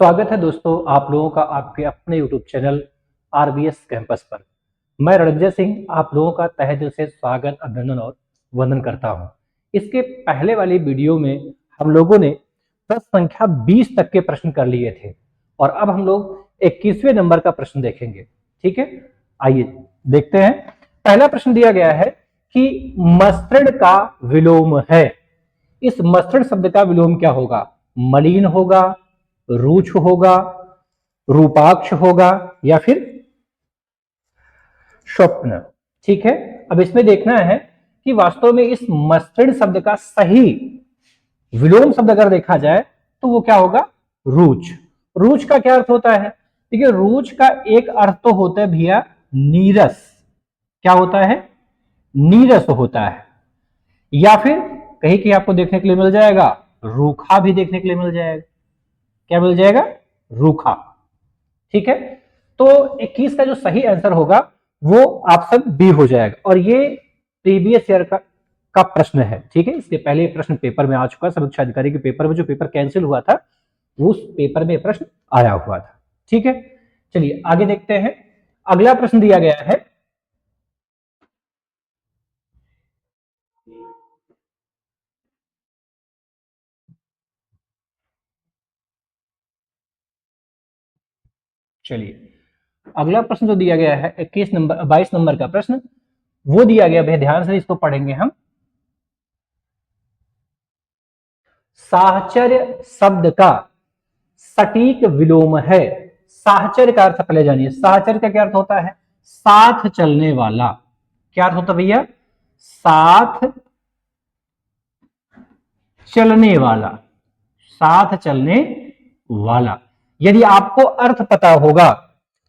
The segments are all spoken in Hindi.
स्वागत है दोस्तों आप लोगों का आपके अपने YouTube चैनल आरबीएस कैंपस पर। मैं रणजय सिंह आप लोगों का तहे दिल से स्वागत, अभिनंदन और वंदन करता हूं। इसके पहले वाली वीडियो में हम लोगों ने प्रश्न संख्या 20 तक के प्रश्न कर लिए थे और अब हम लोग 21वें नंबर का प्रश्न देखेंगे। ठीक है, आइए देखते हैं। पहला प्रश्न दिया गया है कि मस्टर्ड का विलोम है। इस मस्टर्ड शब्द का विलोम क्या होगा? मलिन होगा, रुक्ष होगा, रूपाक्ष होगा या फिर स्वप्न। ठीक है, अब इसमें देखना है कि वास्तव में इस मस्टर्ड शब्द का सही विलोम शब्द अगर देखा जाए तो वो क्या होगा? रुच। रुच का क्या अर्थ होता है? देखिए, रुच का एक अर्थ तो होता है भैया नीरस। क्या होता है? नीरस होता है। या फिर कहीं कहीं आपको देखने के लिए मिल जाएगा रूखा भी देखने के लिए मिल जाएगा। क्या मिल जाएगा? रूखा। ठीक है, तो 21 का जो सही आंसर होगा वो ऑप्शन बी हो जाएगा और ये प्रीवियस ईयर का प्रश्न है। ठीक है, इसके पहले प्रश्न पेपर में आ चुका है। समीक्षा अधिकारी के पेपर में जो पेपर कैंसिल हुआ था उस पेपर में प्रश्न आया हुआ था। ठीक है, चलिए आगे देखते हैं। अगला प्रश्न दिया गया है, चलिए अगला प्रश्न जो दिया गया है 22 नंबर का प्रश्न वो दिया गया है, ध्यान से इसको पढ़ेंगे हम। साहचर्य शब्द का सटीक विलोम है। साहचर्य का अर्थ पहले जानिए। साहचर्य का क्या अर्थ होता है? साथ चलने वाला। क्या अर्थ होता है भैया? साथ चलने वाला। साथ चलने वाला। यदि आपको अर्थ पता होगा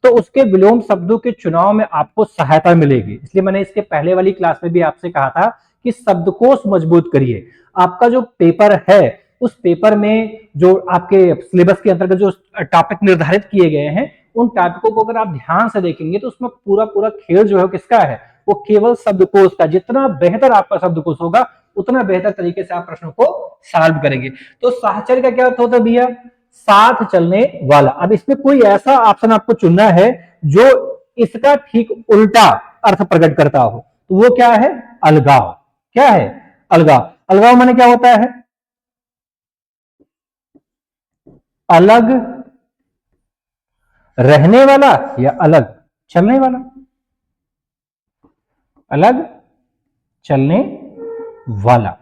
तो उसके विलोम शब्दों के चुनाव में आपको सहायता मिलेगी। इसलिए मैंने इसके पहले वाली क्लास में भी आपसे कहा था कि शब्दकोश मजबूत करिए। आपका जो पेपर है उस पेपर में जो आपके सिलेबस के अंतर्गत जो टॉपिक निर्धारित किए गए हैं उन टॉपिकों को अगर आप ध्यान से देखेंगे तो उसमें पूरा पूरा खेल जो है किसका है? वो केवल शब्दकोश का। जितना बेहतर आपका शब्दकोश होगा उतना बेहतर तरीके से आप प्रश्नों को सॉल्व करेंगे। तो साहचर्य का क्या अर्थ होता है भैया? साथ चलने वाला। अब इसमें कोई ऐसा ऑप्शन आपको चुनना है जो इसका ठीक उल्टा अर्थ प्रकट करता हो, तो वो क्या है? अलगाव। क्या है? अलगाव। अलगाव माने क्या होता है? अलग रहने वाला या अलग चलने वाला? अलग चलने वाला।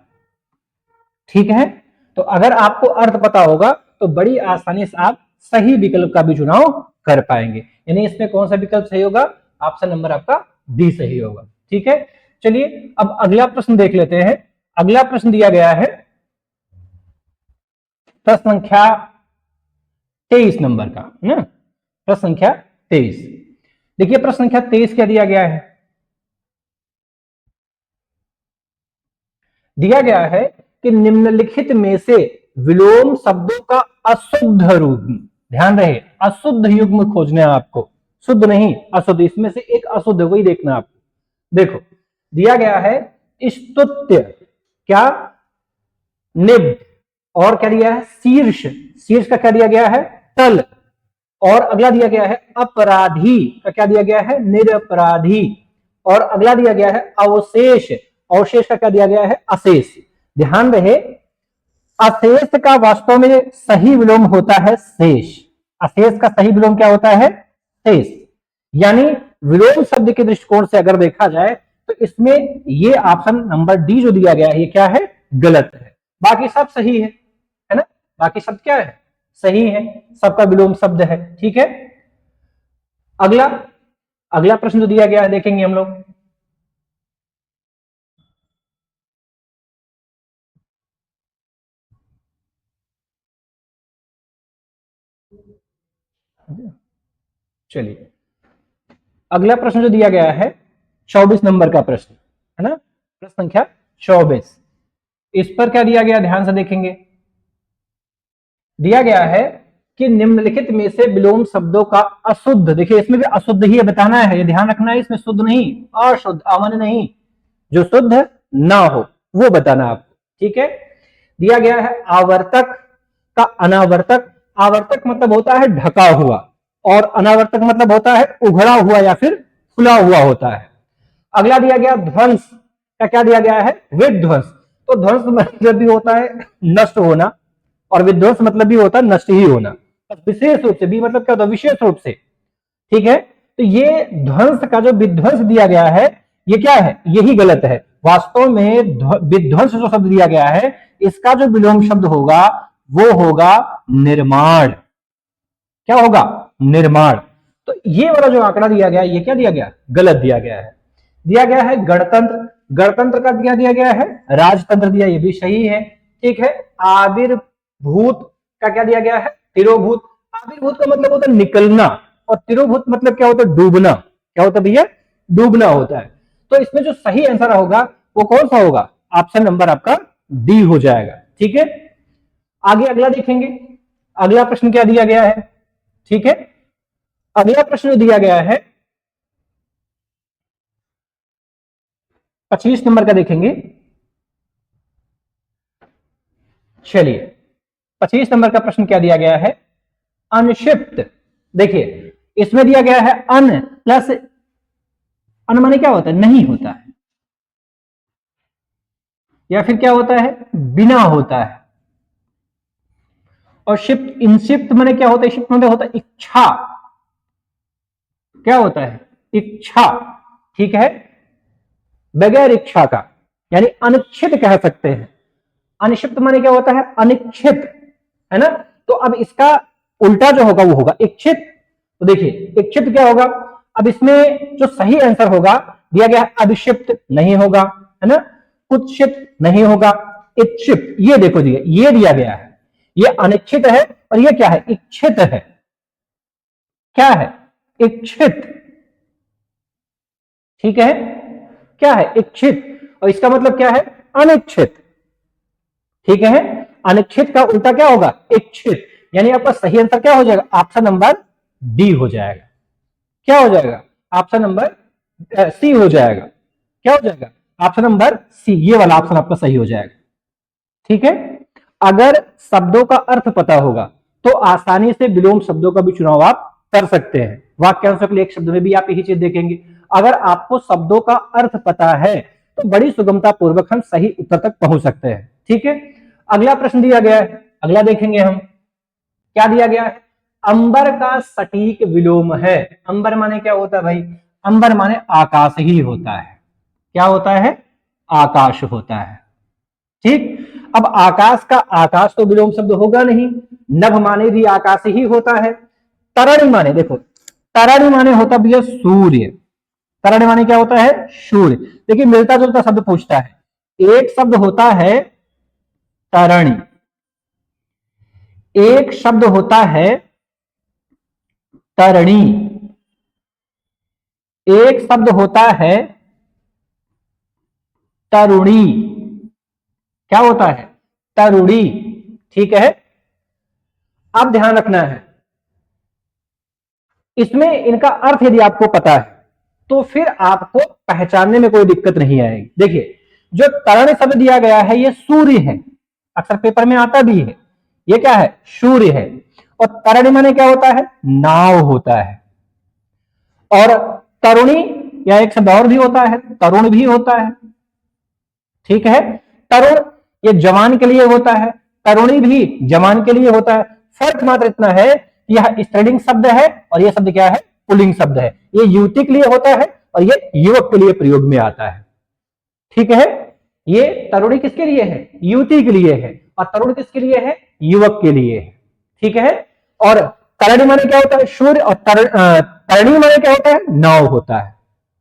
ठीक है, तो अगर आपको अर्थ पता होगा तो बड़ी आसानी से आप सही विकल्प का भी चुनाव कर पाएंगे। यानी इसमें कौन सा विकल्प सही होगा? ऑप्शन नंबर आपका डी सही होगा। ठीक है, चलिए अब अगला प्रश्न देख लेते हैं। अगला प्रश्न दिया गया है प्रश्न संख्या 23 नंबर का ना। प्रश्न संख्या 23। देखिए प्रश्न संख्या 23 क्या दिया गया है? दिया गया है कि निम्नलिखित में से विलोम शब्दों का अशुद्ध रूप, ध्यान रहे अशुद्ध युग्म खोजना है आपको, शुद्ध नहीं अशुद्ध। इसमें से एक अशुद्ध वही देखना आपको। देखो दिया गया है स्तुत्य, क्या? निब्ध। और क्या दिया है? शीर्ष। शीर्ष का क्या दिया गया है? तल। और अगला दिया गया है अपराधी का क्या दिया गया है? निरपराधी। और अगला दिया गया है अवशेष। अवशेष का क्या दिया गया है? अशेष। ध्यान रहे अशेष का वास्तव में सही विलोम होता है शेष। अशेष का सही विलोम क्या होता है? शेष। यानी विलोम शब्द के दृष्टिकोण से अगर देखा जाए तो इसमें ये ऑप्शन नंबर डी जो दिया गया है ये क्या है? गलत है। बाकी सब सही है ना? बाकी सब क्या है? सही है, सबका विलोम शब्द है। ठीक है, अगला अगला प्रश्न जो दिया गया है देखेंगे हम लोग। चलिए अगला प्रश्न जो दिया गया है 24 नंबर का प्रश्न है ना। प्रश्न संख्या 24। इस पर क्या दिया गया? ध्यान से देखेंगे। दिया गया है कि निम्नलिखित में से विलोम शब्दों का अशुद्ध, देखिए इसमें भी अशुद्ध ही बताना है, ये ध्यान रखना है। इसमें शुद्ध नहीं, अशुद्ध, अमान्य नहीं, जो शुद्ध ना हो वो बताना आपको। ठीक है, दिया गया है आवर्तक का अनावर्तक, आवर्तक मतलब होता है ढका हुआ, और अनावर्तक मतलब होता है उघड़ा हुआ या फिर खुला हुआ होता है। अगला दिया गया ध्वंस का, क्या दिया गया है? विध्वंस। तो ध्वंस मतलब भी होता है नष्ट होना, और विध्वंस मतलब भी होता है नष्ट ही होना। विशेष रूप से, भी मतलब क्या होता है? विशेष रूप से। ठीक है, तो ये ध्वंस का जो विध्वंस दिया गया है, ये क्या है? यही गलत है। वास्तव में विध्वंस जो शब्द दिया गया है, इसका जो विलोम शब्द होगा वो होगा निर्माण। क्या होगा? निर्माण। तो ये वाला जो आंकड़ा दिया गया, ये क्या दिया गया? गलत दिया गया है। दिया गया है गणतंत्र, गणतंत्र का क्या दिया गया है? राजतंत्र दिया, ये भी सही है। ठीक है, आविर्भूत का क्या दिया गया है? तिरोभूत। आविर्भूत का मतलब होता है निकलना, और तिरोभूत मतलब क्या होता है? डूबना। क्या होता है भैया? डूबना होता है। तो इसमें जो सही आंसर होगा वो कौन सा होगा? ऑप्शन नंबर आपका डी हो जाएगा। ठीक है, आगे अगला देखेंगे। अगला प्रश्न क्या दिया गया है? ठीक है, अगला प्रश्न दिया गया है 25 नंबर का, देखेंगे। चलिए, 25 नंबर का प्रश्न क्या दिया गया है? अनशिफ्ट। देखिए, इसमें दिया गया है अन प्लस, अन माने क्या होता है? नहीं होता है, या फिर क्या होता है? बिना होता है। और शिफ्ट, इनशिफ्ट माने क्या होता है? शिफ्ट माने होता है इच्छा। क्या होता है? इच्छा। ठीक है, बगैर इच्छा का, यानी अनिच्छित कह सकते हैं। अनिश्चित माने क्या होता है? अनिच्छित, है ना? तो अब इसका उल्टा जो होगा वो होगा इच्छित। तो देखिए, इच्छित क्या होगा? अब इसमें जो सही आंसर होगा, दिया गया है अभिक्षिप्त, नहीं होगा, है ना? कुत्सित नहीं होगा, इच्छित। ये देखो दिया, ये दिया गया है, ये अनिच्छित है, और ये क्या है? इच्छित है। क्या है? इच्छित। ठीक है, क्या है? इच्छित। और इसका मतलब क्या है? अनिच्छित। ठीक है, अनिच्छित का उल्टा क्या होगा? इच्छित। यानी आपका सही आंसर क्या हो जाएगा? ऑप्शन नंबर डी हो जाएगा। क्या हो जाएगा? ऑप्शन नंबर सी हो जाएगा। क्या हो जाएगा? ऑप्शन नंबर सी, ये वाला ऑप्शन आपका सही हो जाएगा। ठीक है, अगर शब्दों का अर्थ पता होगा तो आसानी से विलोम शब्दों का भी चुनाव आप कर सकते हैं। वाक्यांशों के लिए एक शब्द में भी आप यही चीज देखेंगे। अगर आपको शब्दों का अर्थ पता है तो बड़ी सुगमता पूर्वक हम सही उत्तर तक पहुंच सकते हैं। ठीक है, अगला प्रश्न दिया गया है, अगला देखेंगे हम। क्या दिया गया है? अंबर का सटीक विलोम है। अंबर माने क्या होता है भाई? अंबर माने आकाश ही होता है। क्या होता है? आकाश होता है। ठीक, अब आकाश का आकाश तो विलोम शब्द होगा नहीं। नभ माने भी आकाश ही होता है। तरण माने, देखो, तरण माने होता भी है सूर्य। तरण माने क्या होता है? सूर्य। देखिए, मिलता जुलता शब्द पूछता है। एक शब्द होता है तरणि, एक शब्द होता है तरणी, एक शब्द होता है तरुणी। क्या होता है? तरुणी। ठीक है, अब ध्यान रखना है, इसमें इनका अर्थ यदि आपको पता है तो फिर आपको पहचानने में कोई दिक्कत नहीं आएगी। देखिए, जो तरण शब्द दिया गया है ये सूर्य है, अक्सर पेपर में आता भी है। ये क्या है? सूर्य है। और तरण माने क्या होता है? नाव होता है। और तरुणी, या एक शब्द और भी होता है, तरुण भी होता है। ठीक है, तरुण ये जवान के लिए होता है, तरुणी भी जवान के लिए होता है। फर्क मात्र इतना है कि यह स्त्रीलिंग शब्द है और यह शब्द क्या है? पुल्लिंग शब्द है। ये युवती के लिए होता है और ये युवक के लिए प्रयोग में आता है। ठीक है, ये तरुणी किसके लिए है? युवती के लिए है। और तरुण किसके लिए है? युवक के लिए है। ठीक है, और तरणी माने क्या होता है? सूर्य। और तरणी माने क्या होता है? नाव होता है।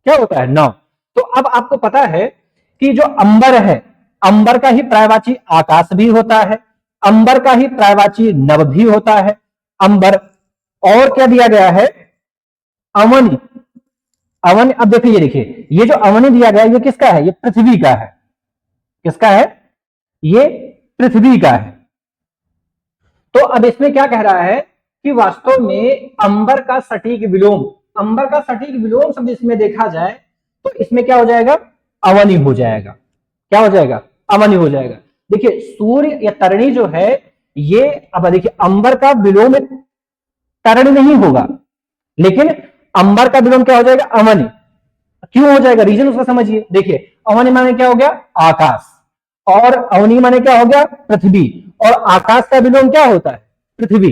क्या होता है? नाव। तो अब आपको पता है कि जो अंबर है, अंबर का ही पर्यायवाची आकाश भी होता है, अंबर का ही पर्यायवाची नभ भी होता है। अंबर, और क्या दिया गया है? अवनि। अवनि, अब देखिए, ये देखिए, ये जो अवनि दिया गया है ये किसका है? ये पृथ्वी का है। किसका है? ये पृथ्वी का है। तो अब इसमें क्या कह रहा है कि वास्तव में अंबर का सटीक विलोम, अंबर का सटीक विलोम शब्द इसमें देखा जाए तो इसमें क्या हो जाएगा? अवनि हो जाएगा। क्या हो जाएगा? अवनि हो जाएगा। देखिए, सूर्य या तरणी जो है ये अब देखिए अंबर का विलोम तरण नहीं होगा, लेकिन अंबर का विलोम क्या हो जाएगा? अवनि। क्यों हो जाएगा? रीजन उसका समझिए। देखिए अवनि माने क्या हो गया? आकाश, और अवनि माने क्या हो गया? पृथ्वी, और आकाश का विलोम क्या होता है? पृथ्वी।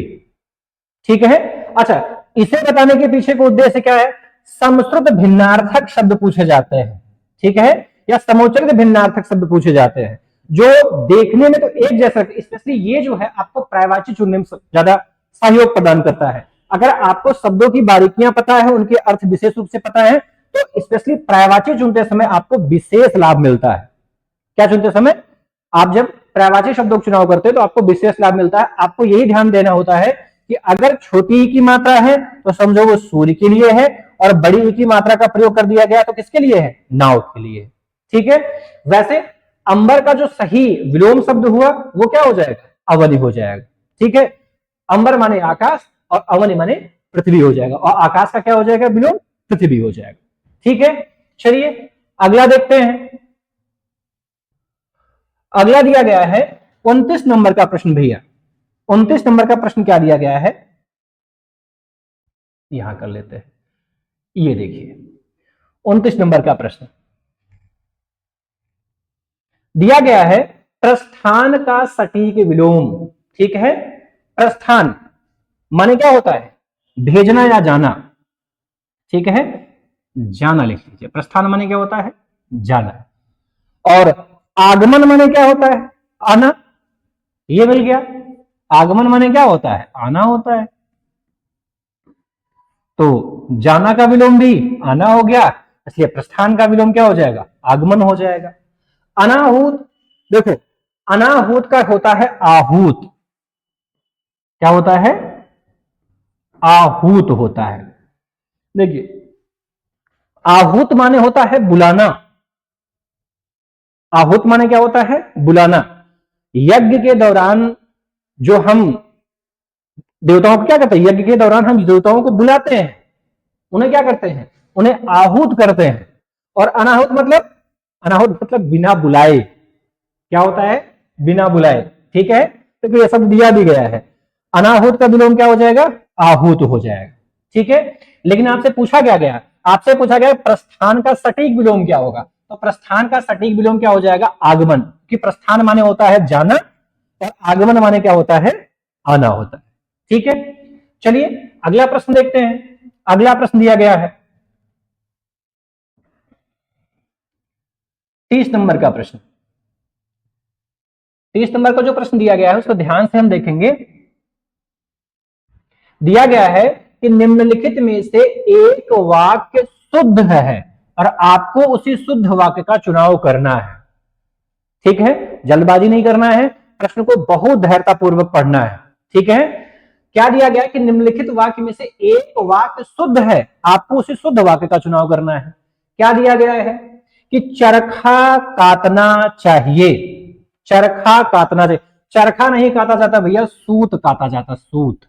ठीक है। अच्छा, इसे बताने के पीछे का उद्देश्य क्या है? समश्रुत भिन्नार्थक शब्द पूछे जाते हैं, ठीक है, या समुच्चरित भिन्नार्थक शब्द पूछे जाते हैं जो देखने में तो एक जैसा, स्पेशली ये जो है आपको पर्यायवाची चुनने में ज्यादा सहयोग प्रदान करता है। अगर आपको शब्दों की बारीकियां पता है, उनके अर्थ विशेष रूप से पता है, तो स्पेशली पर्यायवाची चुनते समय आपको विशेष लाभ मिलता है। क्या चुनते समय? आप जब पर्यायवाची शब्दों का चुनाव करते हैं तो आपको विशेष लाभ मिलता है। आपको यही ध्यान देना होता है कि अगर छोटी ई की मात्रा है तो समझो वो सूर्य के लिए है, और बड़ी ई की मात्रा का प्रयोग कर दिया गया तो किसके लिए है? नाव के लिए। ठीक है। वैसे अंबर का जो सही विलोम शब्द हुआ वो क्या हो जाएगा? अवनि हो जाएगा। ठीक है। अंबर माने आकाश और अवनि माने पृथ्वी हो जाएगा, और आकाश का क्या हो जाएगा विलोम? पृथ्वी हो जाएगा। ठीक है। चलिए अगला देखते हैं। अगला दिया गया है 29 नंबर का प्रश्न। भैया 29 नंबर का प्रश्न क्या दिया गया है? यहां कर लेते हैं। ये देखिए 29 नंबर का प्रश्न दिया गया है, प्रस्थान का सटीक विलोम। ठीक है। प्रस्थान माने क्या होता है? भेजना या जाना। ठीक है। जाना लिख लीजिए। प्रस्थान माने क्या होता है? जाना। और आगमन माने क्या होता है? आना। ये मिल गया। आगमन माने क्या होता है? आना होता है। तो जाना का विलोम भी आना हो गया, इसलिए प्रस्थान का विलोम क्या हो जाएगा? आगमन हो जाएगा। अनाहूत, देखो अनाहूत का होता है आहूत। क्या होता है? आहूत होता है। देखिए आहूत माने होता है बुलाना। आहूत माने क्या होता है? बुलाना। यज्ञ के दौरान जो हम देवताओं को क्या करते हैं? यज्ञ के दौरान हम देवताओं को बुलाते हैं, उन्हें क्या करते हैं? उन्हें आहूत करते हैं। और अनाहूत मतलब? अनाहूत मतलब बिना बुलाए। क्या होता है? बिना बुलाए। ठीक है। तो ये सब दिया भी गया है। अनाहूत का विलोम क्या हो जाएगा? आहूत हो जाएगा। ठीक है। लेकिन आपसे पूछा क्या गया? आपसे पूछा गया प्रस्थान का सटीक विलोम क्या होगा? तो प्रस्थान का सटीक विलोम क्या हो जाएगा? आगमन। कि प्रस्थान माने होता है जाना, और आगमन माने क्या होता है? आना होता है। ठीक है। चलिए अगला प्रश्न देखते हैं। अगला प्रश्न दिया गया है 30 नंबर का प्रश्न। 30 नंबर का जो प्रश्न दिया गया है उसको ध्यान से हम देखेंगे। दिया गया है कि निम्नलिखित में से एक वाक्य शुद्ध है और आपको उसी शुद्ध वाक्य का चुनाव करना है। ठीक है। जल्दबाजी नहीं करना है, प्रश्न को बहुत धैर्यता पूर्वक पढ़ना है। ठीक है। क्या दिया गया है कि निम्नलिखित वाक्य में से एक वाक्य शुद्ध है, आपको उसी शुद्ध वाक्य का चुनाव करना है। क्या दिया गया है? कि चरखा काटना चाहिए। चरखा काटना चाहिए। चरखा नहीं काटा जाता भैया, सूत काटा जाता। सूत।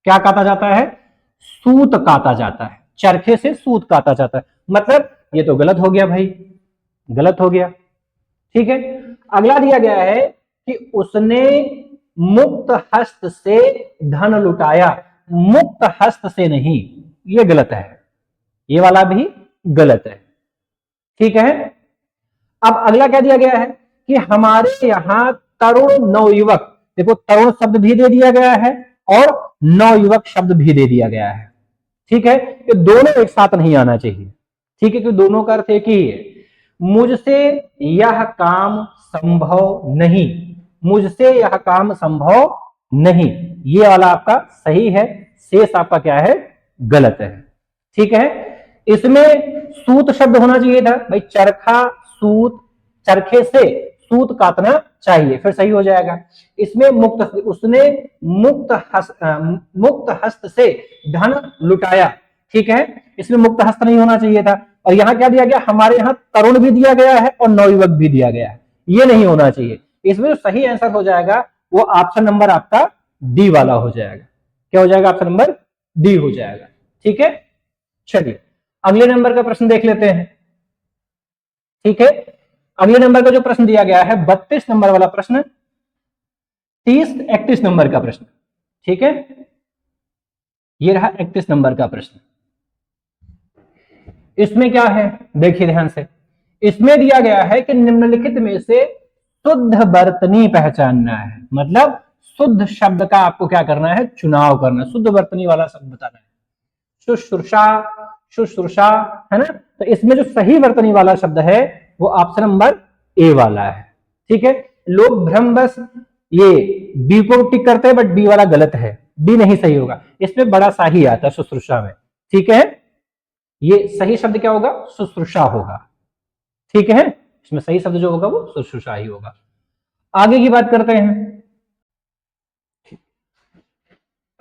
क्या काटा जाता है? सूत काटा जाता है। चरखे से सूत काटा जाता है। मतलब ये तो गलत हो गया भाई, गलत हो गया। ठीक है। अगला दिया गया है कि उसने मुक्त हस्त से धन लुटाया। मुक्त हस्त से नहीं, ये गलत है। ये वाला भी गलत है। ठीक है। अब अगला क्या दिया गया है? कि हमारे यहां तरुण नवयुवक, देखो तरुण शब्द भी दे दिया गया है और नवयुवक शब्द भी दे दिया गया है। ठीक है। ये दोनों एक साथ नहीं आना चाहिए। ठीक है, कि दोनों का अर्थ एक ही है। मुझसे यह काम संभव नहीं। मुझसे यह काम संभव नहीं, ये वाला आपका सही है। शेष आपका क्या है? गलत है। ठीक है। इसमें सूत शब्द होना चाहिए था भाई। चरखा सूत, चरखे से सूत काटना चाहिए, फिर सही हो जाएगा। इसमें मुक्त, उसने मुक्त हस्त से धन लुटाया। ठीक है। इसमें मुक्त हस्त नहीं होना चाहिए था। और यहां क्या दिया गया? हमारे यहां तरुण भी दिया गया है और नवयुवक भी दिया गया है, ये नहीं होना चाहिए। इसमें जो सही आंसर हो जाएगा वो ऑप्शन नंबर आपका डी वाला हो जाएगा। क्या हो जाएगा? ऑप्शन नंबर डी हो जाएगा। ठीक है। चलिए अगले नंबर का प्रश्न देख लेते हैं। ठीक है। अगले नंबर का जो प्रश्न दिया गया है 32 नंबर वाला प्रश्न। 31 नंबर का प्रश्न, ठीक है, ये रहा 31 नंबर का प्रश्न। इसमें क्या है, देखिए ध्यान से, इसमें दिया गया है कि निम्नलिखित में से शुद्ध वर्तनी पहचानना है, मतलब शुद्ध शब्द का आपको क्या करना है, चुनाव करना, शुद्ध वर्तनी वाला शब्द बताना है। शुश्रूषा, शुश्रूषा, है ना। तो इसमें जो सही वर्तनी वाला शब्द है वो ऑप्शन नंबर ए वाला है, ठीक है। लोग भ्रमवश ये बी को टिक करते हैं, बट बी वाला गलत है, बी नहीं सही होगा, इसमें बड़ा सा ही आता है शुश्रूषा में, ठीक है। ये सही शब्द क्या होगा, शुश्रूषा होगा, ठीक है। इसमें सही शब्द जो होगा वो शुश्रूषा ही होगा। आगे की बात करते हैं।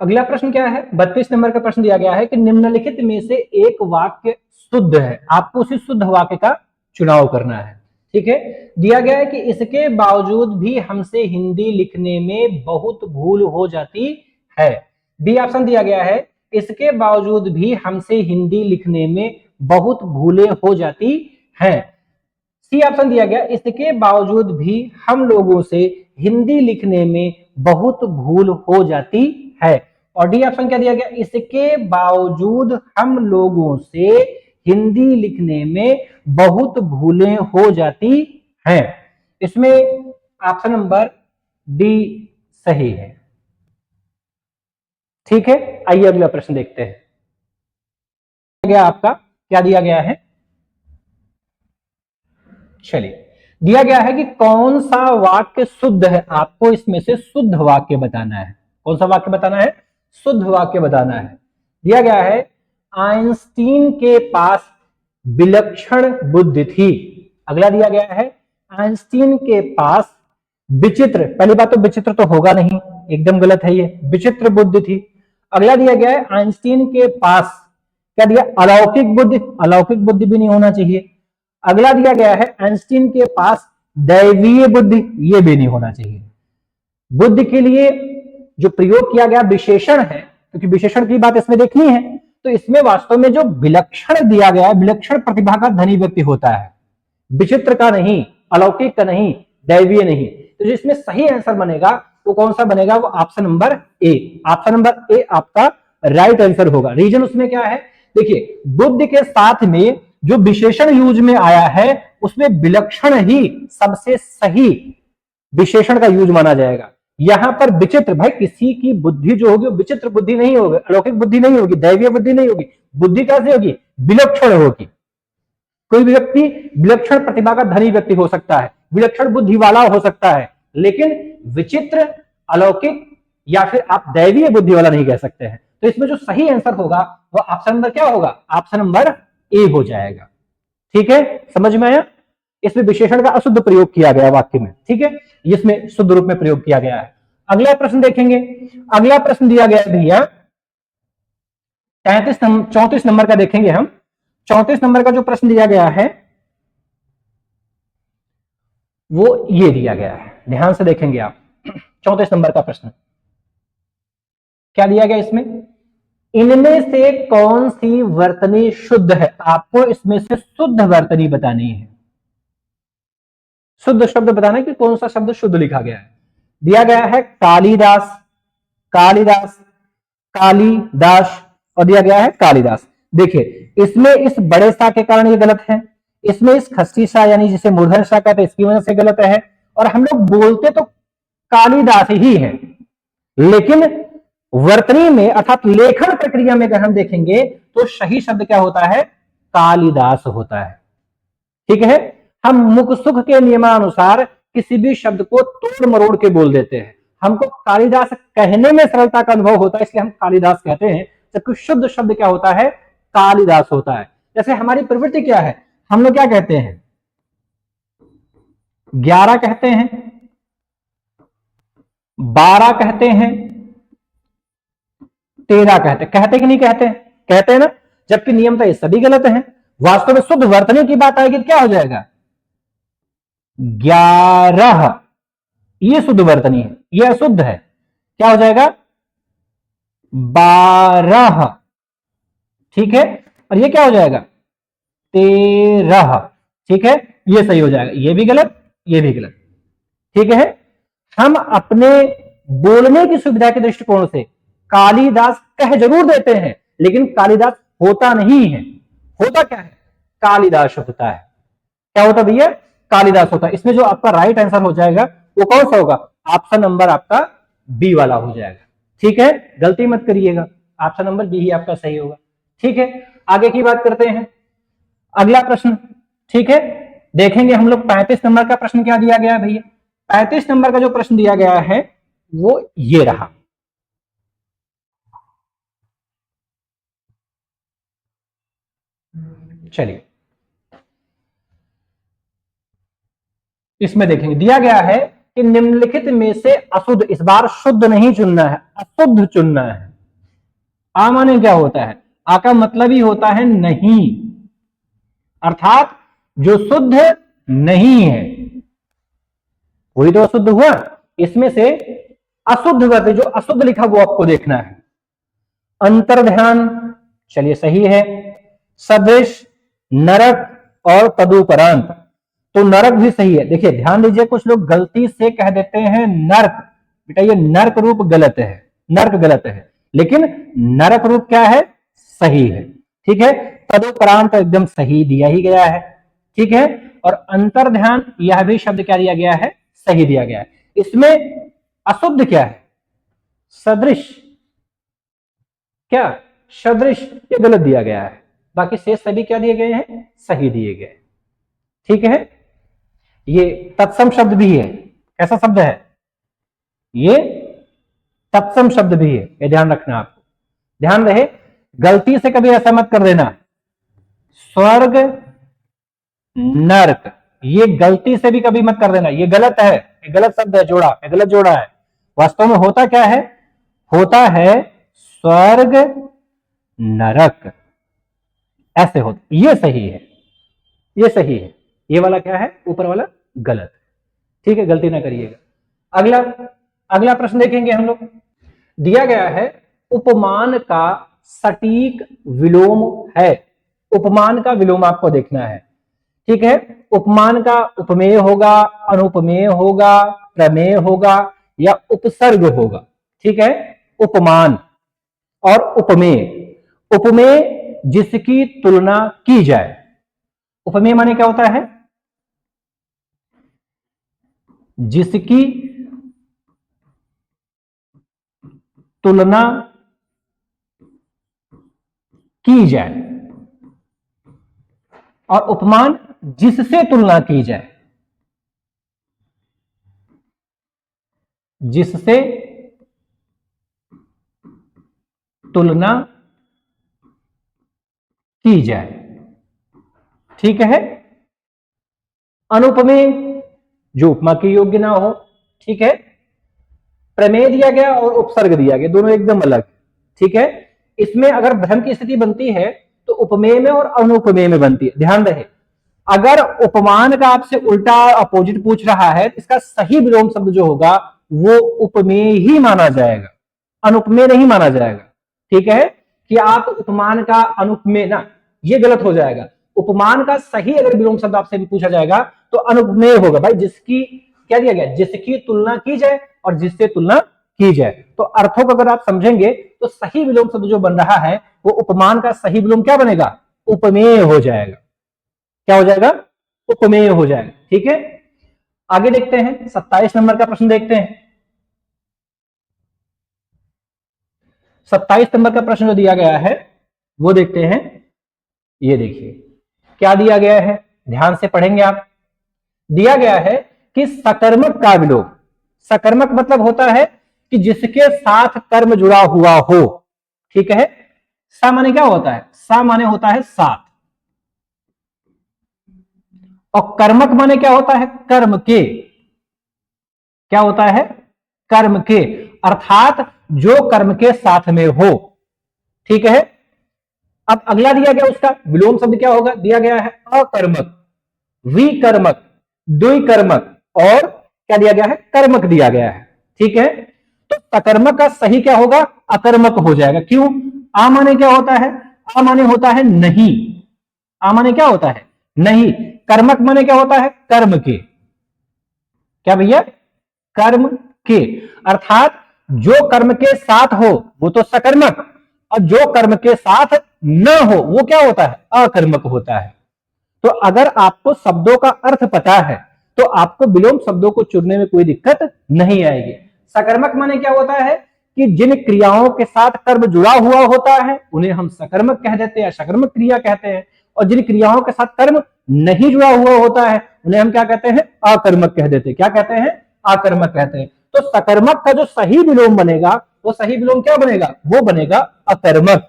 अगला प्रश्न क्या है, 32 नंबर का प्रश्न दिया गया है कि निम्नलिखित में से एक वाक्य शुद्ध है, आपको उसी शुद्ध वाक्य का चुनाव करना है, ठीक है। दिया गया है कि इसके बावजूद भी हमसे हिंदी लिखने में बहुत भूल हो जाती है। बी ऑप्शन दिया गया है, इसके बावजूद भी हमसे हिंदी लिखने में बहुत भूलें हो जाती हैं। सी ऑप्शन दिया गया, इसके बावजूद भी हम लोगों से हिंदी लिखने में बहुत भूल हो जाती है। और डी ऑप्शन क्या दिया गया, इसके बावजूद हम लोगों से हिंदी लिखने में बहुत भूलें हो जाती हैं। इसमें ऑप्शन नंबर डी सही है, ठीक है। आइए अगला प्रश्न देखते हैं। गया आपका क्या दिया गया है, चलिए दिया गया है कि कौन सा वाक्य शुद्ध है, आपको इसमें से शुद्ध वाक्य बताना है। कौन सा वाक्य बताना है, शुद्ध वाक्य बताना है। दिया गया है, आइंस्टीन के पास विलक्षण बुद्धि थी। अगला दिया गया है, आइंस्टीन के पास विचित्र, पहली बात तो विचित्र तो होगा नहीं, एकदम गलत है ये, विचित्र बुद्धि थी। अगला दिया गया है, आइंस्टीन के पास क्या दिया, अलौकिक बुद्धि, अलौकिक बुद्धि भी नहीं होना चाहिए। अगला दिया गया है, आइंस्टीन के पास दैवीय बुद्धि, ये भी नहीं होना चाहिए। बुद्धि के लिए जो प्रयोग किया गया विशेषण है, क्योंकि विशेषण की बात इसमें देखनी है, तो इसमें वास्तव में जो विलक्षण दिया गया है, विलक्षण प्रतिभा का धनी व्यक्ति होता है, विचित्र का नहीं, अलौकिक का नहीं, दैवीय नहीं। तो जो इसमें सही आंसर बनेगा वो कौन सा बनेगा, वो option number A, option number A आपका राइट आंसर होगा। रीजन उसमें क्या है, देखिए बुद्धि के साथ में जो विशेषण यूज में आया है उसमें विलक्षण ही सबसे सही विशेषण का यूज माना जाएगा। यहां पर विचित्र, भाई किसी की बुद्धि जो होगी विचित्र बुद्धि नहीं होगी, अलौकिक बुद्धि नहीं होगी, दैवीय बुद्धि नहीं होगी, बुद्धि कैसे होगी, विलक्षण होगी। कोई भी व्यक्ति विलक्षण प्रतिभा का धनी व्यक्ति हो सकता है, विलक्षण बुद्धि वाला हो सकता है, लेकिन विचित्र, अलौकिक या फिर आप दैवीय बुद्धि वाला नहीं कह सकते हैं। तो इसमें जो सही आंसर होगा वो ऑप्शन नंबर क्या होगा, ऑप्शन नंबर ए हो जाएगा, ठीक है। समझ में आया, इसमें विशेषण का अशुद्ध प्रयोग किया गया वाक्य में, ठीक है, इसमें शुद्ध रूप में प्रयोग किया गया है। अगला प्रश्न देखेंगे। अगला प्रश्न दिया गया है भैया 34 नंबर का देखेंगे हम। 34 नंबर का जो प्रश्न दिया गया है वो ये दिया गया है, ध्यान से देखेंगे आप। 34 नंबर का प्रश्न क्या दिया गया, इसमें इनमें से कौन सी वर्तनी शुद्ध है, आपको इसमें से शुद्ध वर्तनी बतानी है, शुद्ध शब्द बताना है कि कौन सा शब्द शुद्ध लिखा गया है। दिया गया है कालिदास, कालिदास, कालीदास, और दिया गया है कालिदास। देखिए इसमें इस बड़े सा के कारण ये गलत है, इसमें इस खस्ती सा यानी जिसे मूर्धन सा कहते हैं इसकी वजह से गलत है, और हम लोग बोलते तो कालिदास ही है, लेकिन वर्तनी में अर्थात लेखन प्रक्रिया में अगर हम देखेंगे तो सही शब्द क्या होता है, कालिदास होता है, ठीक है। हम मुख सुख के नियमानुसार किसी भी शब्द को तोड़ मरोड़ के बोल देते हैं, हमको कालिदास कहने में सरलता का अनुभव होता है इसलिए हम कालिदास कहते हैं, जबकि शुद्ध शब्द क्या होता है, कालिदास होता है। जैसे हमारी प्रवृत्ति क्या है, हम लोग क्या कहते हैं, 11 कहते हैं, 12 कहते हैं, 13 कहते कि नहीं कहते, कहते हैं ना, जबकि नियम तो ये सभी गलत है। वास्तव में शुद्ध वर्तनी की बात आएगी तो क्या हो जाएगा, 11, ये शुद्ध वर्तनी है, ये अशुद्ध है, क्या हो जाएगा 12, ठीक है, और ये क्या हो जाएगा 13, ठीक है, ये सही हो जाएगा, ये भी गलत, ये भी गलत, ठीक है। हम अपने बोलने की सुविधा के दृष्टिकोण से कालिदास कह जरूर देते हैं, लेकिन कालिदास होता नहीं है। होता क्या है? कालिदास होता है। क्या होता भैया? कालिदास होता है। इसमें जो आपका राइट आंसर हो जाएगा वो कौन सा होगा? ऑप्शन नंबर आपका बी वाला हो जाएगा। ठीक है, गलती मत करिएगा, ऑप्शन नंबर बी ही आपका सही होगा। ठीक है, आगे की बात करते हैं। अगला प्रश्न, ठीक है, देखेंगे हम लोग 35 नंबर का प्रश्न क्या दिया गया है भैया। 35 नंबर का जो प्रश्न दिया गया है वो ये रहा। चलिए इसमें देखेंगे, दिया गया है कि निम्नलिखित में से अशुद्ध, इस बार शुद्ध नहीं चुनना है, अशुद्ध चुनना है। आ माने क्या होता है? आ का मतलब ही होता है नहीं, अर्थात जो शुद्ध नहीं है वही तो अशुद्ध हुआ। इसमें से अशुद्ध करते जो अशुद्ध लिखा वो आपको देखना है। अंतर्ध्यान, चलिए सही है। सदृश, नरक और तदुपरांत, तो नरक भी सही है। देखिए ध्यान दीजिए, कुछ लोग गलती से कह देते हैं नर्क, बेटा ये नर्क रूप गलत है, नर्क गलत है, लेकिन नरक रूप क्या है? सही है। ठीक है, तदुपरांत तो एकदम सही दिया ही गया है। ठीक है, और अंतर्ध्यान यह भी शब्द क्या दिया गया है? सही दिया गया है। इसमें अशुद्ध क्या है? सदृश, क्या सदृश, ये गलत दिया गया है। बाकी शेष सभी क्या दिए गए हैं? सही दिए गए। ठीक है, ये तत्सम शब्द भी है। कैसा शब्द है ये? तत्सम शब्द भी है, ये ध्यान रखना आपको। ध्यान रहे, गलती से कभी ऐसा मत कर देना स्वर्ग नर्क, ये गलती से भी कभी मत कर देना, ये गलत है, ये गलत शब्द है, जोड़ा है, गलत जोड़ा है। वास्तव में होता क्या है? होता है स्वर्ग नरक, ऐसे होता। ये सही है, ये सही है। ये वाला क्या है? ऊपर वाला गलत। ठीक है, गलती ना करिएगा। अगला अगला प्रश्न देखेंगे हम लोग। दिया गया है उपमान का सटीक विलोम है। उपमान का विलोम आपको देखना है। ठीक है, उपमान का उपमेय होगा, अनुपमेय होगा, प्रमेय होगा या उपसर्ग होगा। ठीक है, उपमान और उपमेय। उपमेय जिसकी तुलना की जाए। उपमेय माने क्या होता है? जिसकी तुलना की जाए, और उपमान जिससे तुलना की जाए, जिससे तुलना की जाए। ठीक है, अनुपमेय जो उपमा के योग्य ना हो। ठीक है, प्रमेय दिया गया और उपसर्ग दिया गया, दोनों एकदम अलग। ठीक है, इसमें अगर भ्रम की स्थिति बनती है तो उपमेय में और अनुपमेय में बनती है। ध्यान रहे, अगर उपमान का आपसे उल्टा अपोजिट पूछ रहा है तो इसका सही विलोम शब्द जो होगा वो उपमेय ही माना जाएगा, अनुपमेय नहीं माना जाएगा। ठीक है, कि आप उपमान का अनुपमेय ना, ये गलत हो जाएगा। उपमान का सही अगर विलोम शब्द आपसे भी पूछा जाएगा तो अनुपमेय होगा भाई, जिसकी क्या दिया गया? जिसकी तुलना की जाए और जिससे तुलना की जाए। तो अर्थों को अगर आप समझेंगे तो सही विलोम शब्द जो बन रहा है वो उपमान का सही विलोम क्या बनेगा? उपमेय हो जाएगा। क्या हो जाएगा? उपमेय हो जाएगा। ठीक है, आगे देखते हैं, 27 नंबर का प्रश्न देखते हैं। 27 नंबर का प्रश्न जो दिया गया है वो देखते हैं। ये देखिए क्या दिया गया है, ध्यान से पढ़ेंगे आप। दिया गया है कि सकर्मक का विलोम, सकर्मक मतलब होता है कि जिसके साथ कर्म जुड़ा हुआ हो। ठीक है, सा माने क्या होता है? सा माने होता है साथ, और कर्मक माने क्या होता है? कर्म के। क्या होता है? कर्म के, अर्थात जो कर्म के साथ में हो। ठीक है, अब अगला दिया गया उसका विलोम शब्द क्या होगा? दिया गया है अकर्मक, विकर्मक, द्विकर्मक और क्या दिया गया है? कर्मक दिया गया है। ठीक है, तो सकर्मक का सही क्या होगा? अकर्मक हो जाएगा। क्यों? आ माने क्या होता है? आ माने होता है नहीं, आ माने क्या होता है? नहीं। कर्मक माने क्या होता है? कर्म के। क्या भैया? कर्म के, अर्थात जो कर्म के साथ हो वो तो सकर्मक, और जो कर्म के साथ न हो वो क्या होता है, अकर्मक होता है। तो अगर आपको शब्दों का अर्थ पता है तो आपको विलोम शब्दों को चुनने में कोई दिक्कत नहीं आएगी। सकर्मक माने क्या होता है कि जिन क्रियाओं के साथ कर्म जुड़ा हुआ होता है उन्हें हम सकर्मक कह देते हैं, सकर्मक क्रिया कहते हैं, और जिन क्रियाओं के साथ कर्म नहीं जुड़ा हुआ होता है उन्हें हम क्या कहते हैं, अकर्मक कह देते हैं। क्या कहते हैं, अकर्मक कहते हैं। तो सकर्मक का जो सही विलोम बनेगा वो सही विलोम क्या बनेगा, वो बनेगा अकर्मक।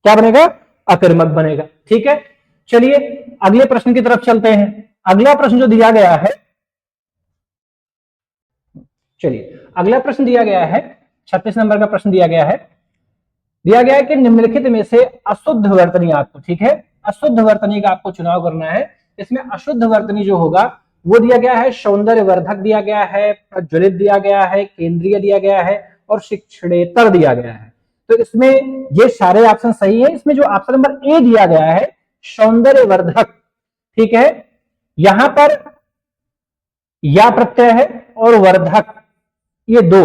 क्या बनेगा, अकर्मक बनेगा। ठीक है, चलिए अगले प्रश्न की तरफ चलते हैं। अगला प्रश्न जो दिया गया है, चलिए अगला प्रश्न दिया गया है 36 नंबर का प्रश्न दिया गया है कि निम्नलिखित में से अशुद्ध वर्तनी आपको, ठीक है, अशुद्ध वर्तनी का आपको चुनाव करना है। इसमें अशुद्ध वर्तनी जो होगा वो दिया गया है सौंदर्य वर्धक दिया गया है, प्रज्वलित दिया गया है, केंद्रीय दिया गया है और शिक्षणेतर दिया गया है। तो इसमें ये सारे ऑप्शन सही है। इसमें जो ऑप्शन नंबर ए दिया गया है सौंदर्य वर्धक, ठीक है, यहां पर या प्रत्यय है और वर्धक, ये दो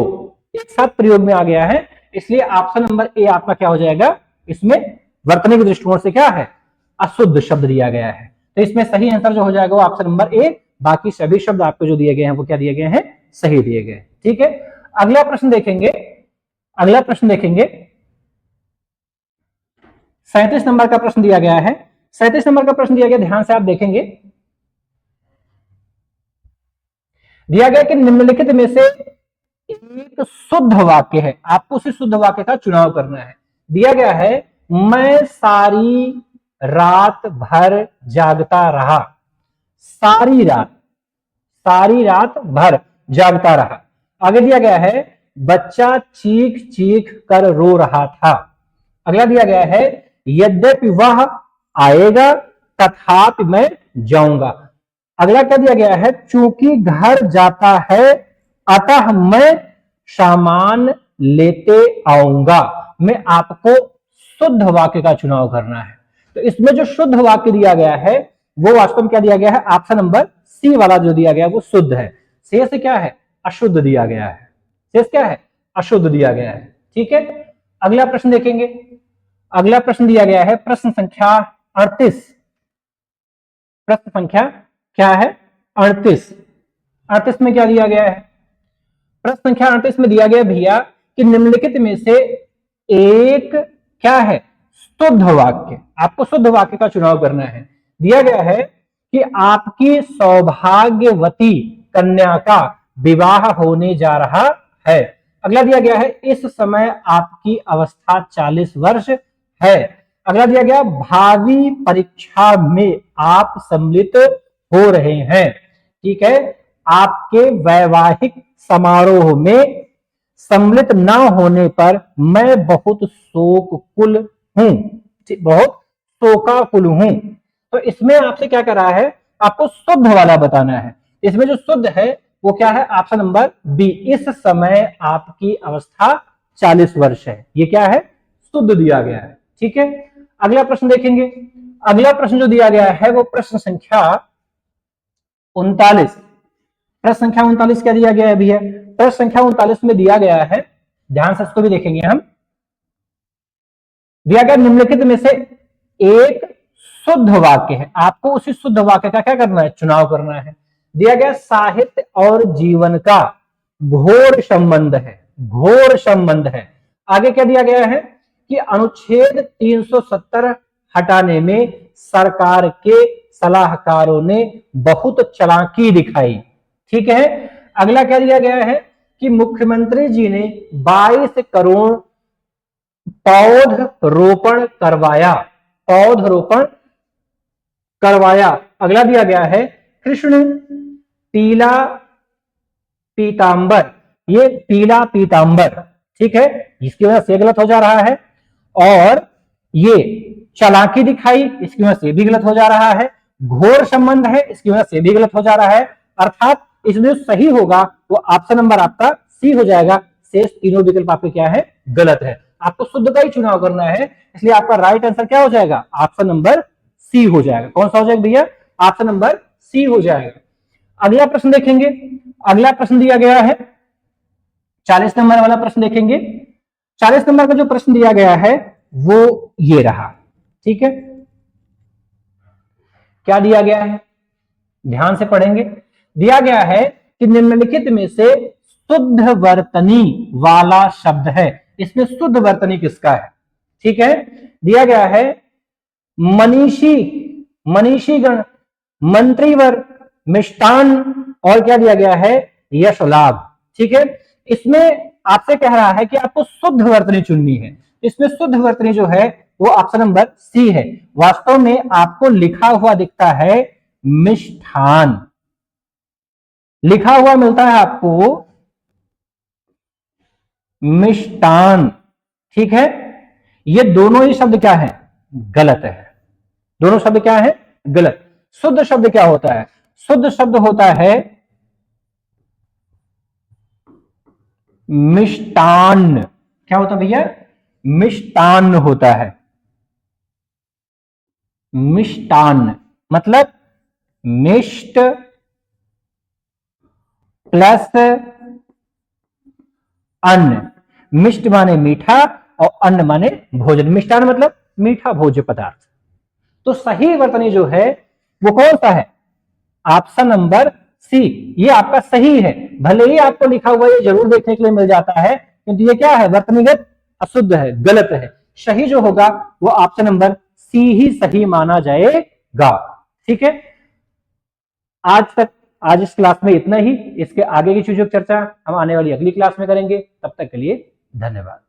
एक साथ प्रयोग में आ गया है, इसलिए ऑप्शन नंबर ए आपका क्या हो जाएगा, इसमें वर्तनी के दृष्टिकोण से क्या है, अशुद्ध शब्द दिया गया है। तो इसमें सही आंसर जो हो जाएगा वो ऑप्शन नंबर ए। बाकी सभी शब्द आपको जो दिए गए हैं वो क्या दिए गए हैं, सही दिए गए। ठीक है, अगला प्रश्न देखेंगे, अगला प्रश्न देखेंगे 37 नंबर का प्रश्न दिया गया है। 37 नंबर का प्रश्न दिया गया, ध्यान से आप देखेंगे, दिया गया कि निम्नलिखित में से एक शुद्ध वाक्य है, आपको उसी शुद्ध वाक्य का चुनाव करना है। दिया गया है मैं सारी रात भर जागता रहा, सारी रात भर जागता रहा। आगे दिया गया है बच्चा चीख चीख कर रो रहा था। अगला दिया गया है यद्यपि वह आएगा तथापि मैं जाऊंगा। अगला क्या दिया गया है, चूंकि घर जाता है अतः मैं सामान लेते आऊंगा। मैं आपको शुद्ध वाक्य का चुनाव करना है। तो इसमें जो शुद्ध वाक्य दिया गया है वो वास्तव में क्या दिया गया है, ऑप्शन नंबर सी वाला जो दिया गया है वो शुद्ध है। शेष क्या है, अशुद्ध दिया गया है। शेष क्या है, अशुद्ध दिया गया है। ठीक है, अगला प्रश्न देखेंगे। अगला प्रश्न दिया गया है प्रश्न संख्या 38। प्रश्न संख्या क्या है, 38। 38 में क्या दिया गया है, प्रश्न संख्या 38 में दिया गया भैया कि निम्नलिखित में से एक क्या है, शुद्ध वाक्य। आपको शुद्ध वाक्य का चुनाव करना है। दिया गया है कि आपकी सौभाग्यवती कन्या का विवाह होने जा रहा है। अगला दिया गया है इस समय आपकी अवस्था 40 वर्ष है। अगला दिया गया भावी परीक्षा में आप सम्मिलित हो रहे हैं। ठीक है, आपके वैवाहिक समारोह में सम्मिलित न होने पर मैं बहुत शोककुल हूं, बहुत शोकाकुल हूं। तो इसमें आपसे क्या कर रहा है, आपको शुद्ध वाला बताना है। इसमें जो शुद्ध है वो क्या है, ऑप्शन नंबर बी, इस समय आपकी अवस्था 40 वर्ष है। ये क्या है, शुद्ध दिया गया है। ठीक है, अगला प्रश्न देखेंगे। अगला प्रश्न जो दिया गया है वो प्रश्न संख्या 39। प्रश्न संख्या 39 क्या दिया गया है भैया, प्रश्न संख्या 39 में दिया गया है, ध्यान से इसको भी देखेंगे हम। दिया गया निम्नलिखित में से एक शुद्ध वाक्य है, आपको उसी शुद्ध वाक्य का क्या करना है, चुनाव करना है। दिया गया साहित्य और जीवन का घोर संबंध है, घोर संबंध है। आगे क्या दिया गया है कि अनुच्छेद 370 हटाने में सरकार के सलाहकारों ने बहुत चालाकी दिखाई। ठीक है, अगला क्या दिया गया है कि मुख्यमंत्री जी ने 22 करोड़ पौध रोपण करवाया, पौध रोपण करवाया। अगला दिया गया है कृष्ण पीला पीतांबर, ये पीला पीतांबर, ठीक है, इसकी वजह से गलत हो जा रहा है। और ये चालाकी दिखाई, इसकी वजह से भी गलत हो जा रहा है। घोर संबंध है, इसकी वजह से भी गलत हो जा रहा है। अर्थात इसमें सही होगा वो ऑप्शन नंबर आपका सी हो जाएगा। शेष तीनों विकल्प आपके क्या है, गलत है। आपको शुद्ध का ही चुनाव करना है, इसलिए आपका राइट आंसर क्या हो जाएगा, ऑप्शन नंबर सी हो जाएगा। कौन सा हो जाएगा भैया, ऑप्शन नंबर सी हो जाएगा। अगला प्रश्न देखेंगे। अगला प्रश्न दिया गया है 40 नंबर वाला प्रश्न देखेंगे। 40 नंबर का जो प्रश्न दिया गया है वो ये रहा। ठीक है, क्या दिया गया है, ध्यान से पढ़ेंगे। दिया गया है कि निम्नलिखित में से शुद्ध वर्तनी वाला शब्द है। इसमें शुद्ध वर्तनी किसका है? ठीक है, दिया गया है मनीषी, मनीषीगण, मंत्रीवर, मिष्टान, और क्या दिया गया है, यश लाभ। ठीक है, इसमें आपसे कह रहा है कि आपको शुद्ध वर्तनी चुननी है। इसमें शुद्ध वर्तनी जो है वो ऑप्शन नंबर सी है। वास्तव में आपको लिखा हुआ दिखता है मिष्ठान, लिखा हुआ मिलता है आपको मिष्टान। ठीक है, ये दोनों ही शब्द क्या है, गलत है। दोनों शब्द क्या है, गलत। शुद्ध शब्द क्या होता है? शुद्ध शब्द होता है मिष्टान। क्या होता है भैया? मिष्टान होता है। मिष्टान मतलब मिष्ट प्लस अन्न। मिष्ट माने मीठा और अन्न माने भोजन। मिष्टान मतलब मीठा भोज्य पदार्थ। तो सही वर्तनी जो है वो कौन सा है? ऑप्शन नंबर सी, ये आपका सही है। भले ही आपको लिखा हुआ ये जरूर देखने के लिए मिल जाता है, किंतु ये क्या है, वर्तनीगत अशुद्ध है, गलत है। सही जो होगा वो ऑप्शन नंबर सी ही सही माना जाएगा। ठीक है, आज इस क्लास में इतना ही। इसके आगे की चीजों की चर्चा हम आने वाली अगली क्लास में करेंगे। तब तक के लिए धन्यवाद।